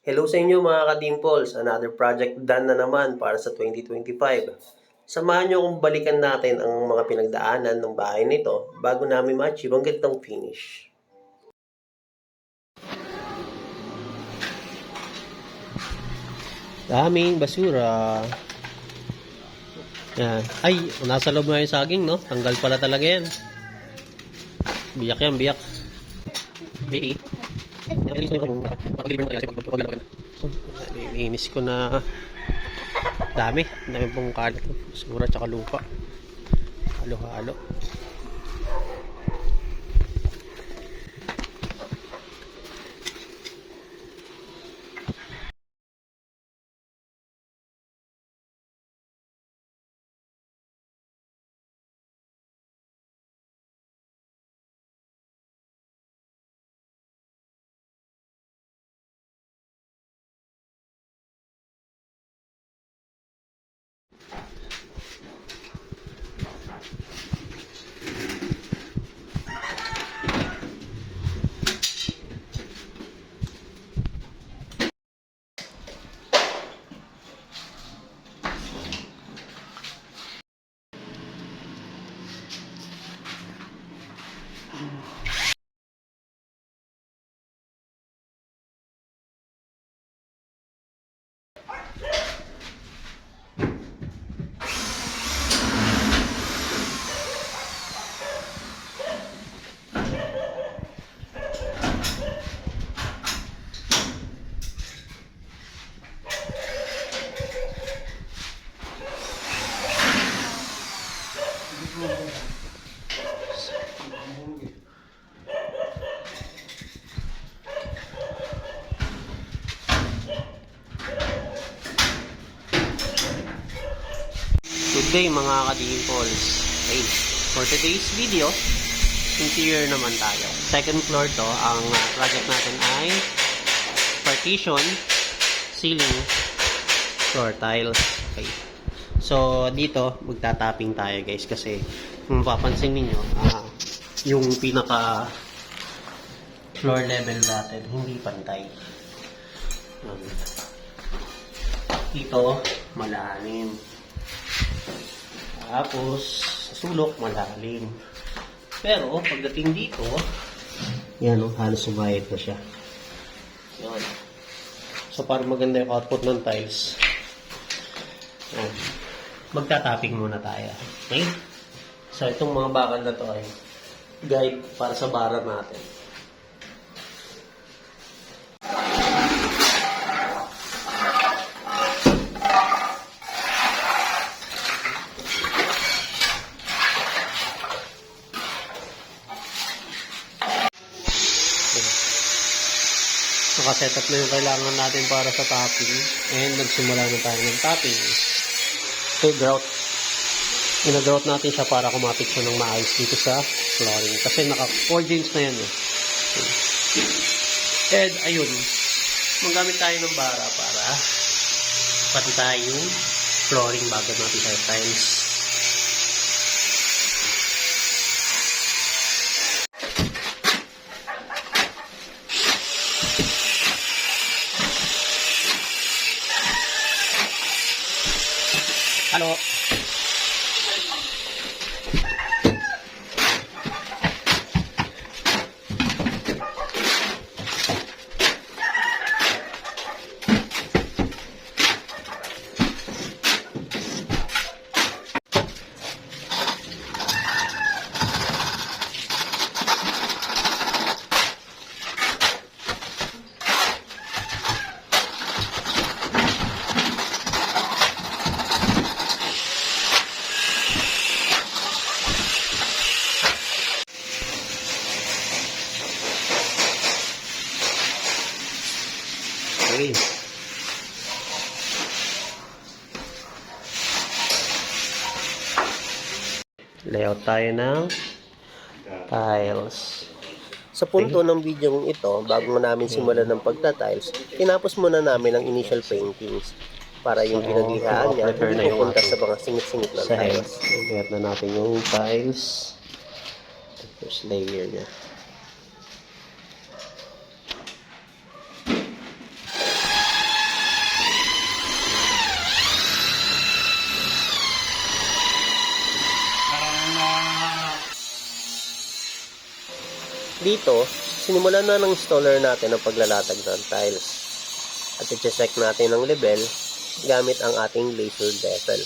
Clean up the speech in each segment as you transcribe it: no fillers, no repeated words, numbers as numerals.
Hello sa inyo mga ka-Dimples. Another project done na naman para sa 2025. Samahan nyo kung balikan natin ang mga pinagdaanan ng bahay nito bago namin ma-achieve ang ganitong finish. Daming basura. Yan. Ay, nasa loob nga yung saging, no? Tanggal pala talaga yan. Biyak yan, biyak. Biik. Inis ko na dami pong kalat, basura tsaka lupa, halo-halo. Good day mga ka-Dimples. Okay, for today's video, interior naman tayo. Second floor to. Ang project natin ay partition, ceiling, floor tiles. Okay. So, dito, magta-tapping tayo guys kasi kung mapapansin ninyo, yung pinaka floor level natin hindi pantay. Dito, malalim. Tapos, sa sulok, malalim. Pero, pagdating dito, yan o, halos sumayad na siya. Yan. So, para maganda yung output ng tiles, yan. Magta-tapping muna tayo. Okay? So, itong mga bakal na to ay guide para sa bara natin. Nakaset up na yung kailangan natin para sa topping and nagsimula na tayo ng topping. So, grout. Ina-grout natin siya para kumapit siya ng maayos dito sa flooring kasi naka 4 joints na yan eh. And ayun, magamit tayo ng bara para patay yung flooring bago natin sa tiles. Halo. Okay. Layout tayo ng tiles. Sa punto ng video ito, bago namin simulan ng pagta-tiles, tinapos muna namin ang initial paintings para yung pinaglihaan niya hindi pupunta sa mga singit-singit ng tiles. Layout na natin yung tiles. First layer niya. dito, sinimulan na ng installer natin ang paglalatag ng tiles. At i-check natin ang level gamit ang ating laser bevel.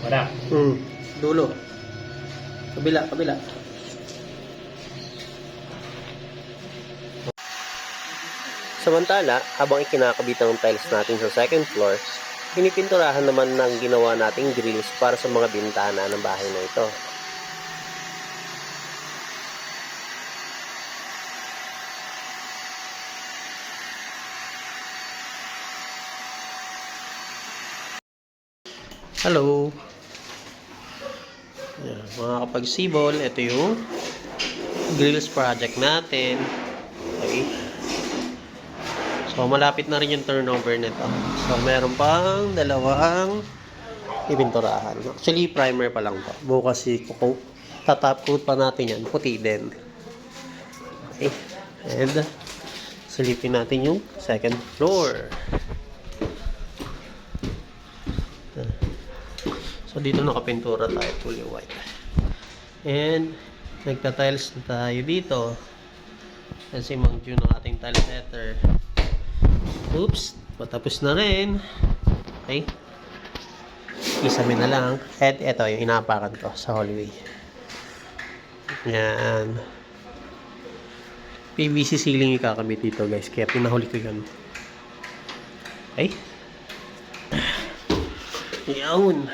Wala. Dulo. Kabila. Samantala, habang ikinakabit ang tiles natin sa second floor, pinipinturahan naman ng ginawa nating grills para sa mga bintana ng bahay na ito. Hello! Yan, mga kapagsibol, ito yung grills project natin. Okay. So, malapit na rin yung turnover nito. So, meron pang dalawang ibinturahan. Actually, primer pa lang to. Bukas tatap coat pa natin yan. Puti din. Okay. And, silipin natin yung second floor. So, dito nakapintura tayo, fully white. And, nagta-tiles na tayo dito. Kasi Mang June ang ating tile setter. Oops, patapos na rin. Okay. Isami na lang. At ito, yung inaapakan ko sa hallway. Yan. PVC ceiling yung kakabit dito, guys. Kaya pinahuli ko yun. Okay. Yan.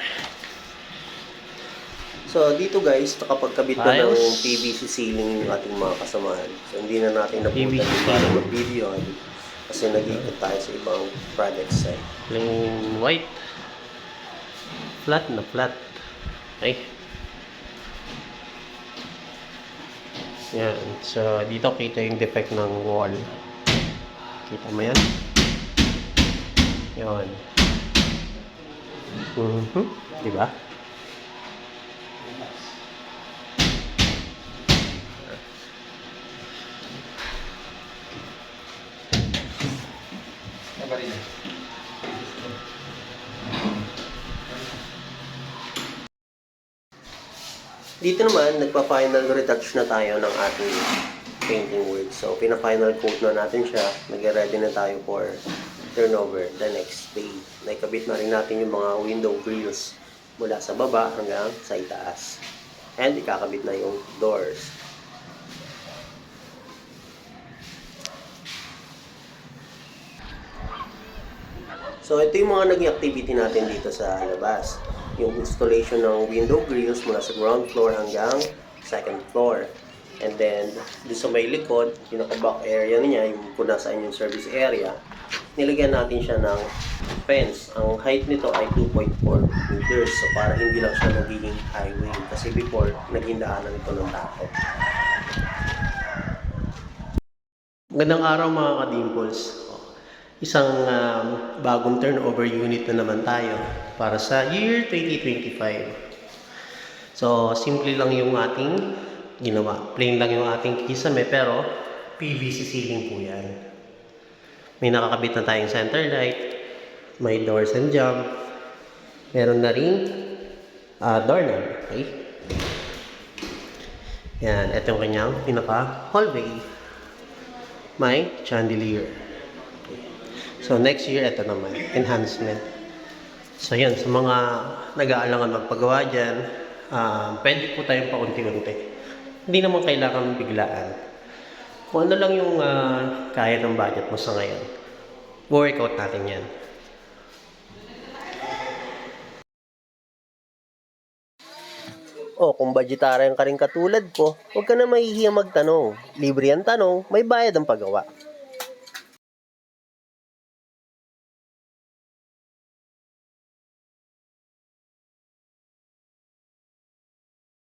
So, dito guys, nakapagkabit na ng PVC ceiling yung ating mga kasamahan. So, hindi na natin napunta para mag-video kasi nag-ikot tayo sa ibang project site. Plain white. Flat na flat. Okay. Yan. So, dito kita yung defect ng wall. Kita mo yan? Yan. Diba? Dito naman, nagpa-final retouch na tayo ng ating painting work. So, pina-final coat na natin siya. Nag-ready na tayo for turnover the next day. Naikabit na rin natin yung mga window grills mula sa baba hanggang sa itaas. And ikakabit na yung doors. So, ito yung mga naging activity natin dito sa labas. Yung installation ng window grills mula sa ground floor hanggang second floor. And then, doon sa may likod, yung naka-back area niya, yung kung nasaan yung service area, nilagyan natin siya ng fence. Ang height nito ay 2.4 meters. So, para hindi lang siya nagiging highway. Kasi before, naging daanan ito ng tao. Magandang araw mga ka-dimples. Isang bagong turnover unit na naman tayo para sa year 2025. So, simple lang yung ating ginawa. Plain lang yung ating kisame pero PVC ceiling po yan. May nakakabit na tayong center light, may doors and jamb, meron na rin doorknob. Okay? Yan, ito yung kanyang pinaka-hallway. May chandelier. So, next year, ito naman, enhancement. So, yan, sa mga nag-aalangan magpagawa dyan, pwede po tayong paunti-unti. Hindi naman kailangan biglaan. Kung ano lang yung kaya ng budget mo sa ngayon, workout natin yan. O, kung budgetarian ka rin katulad ko, huwag ka na mahihiya magtanong. Libre ang tanong, may bayad ang paggawa.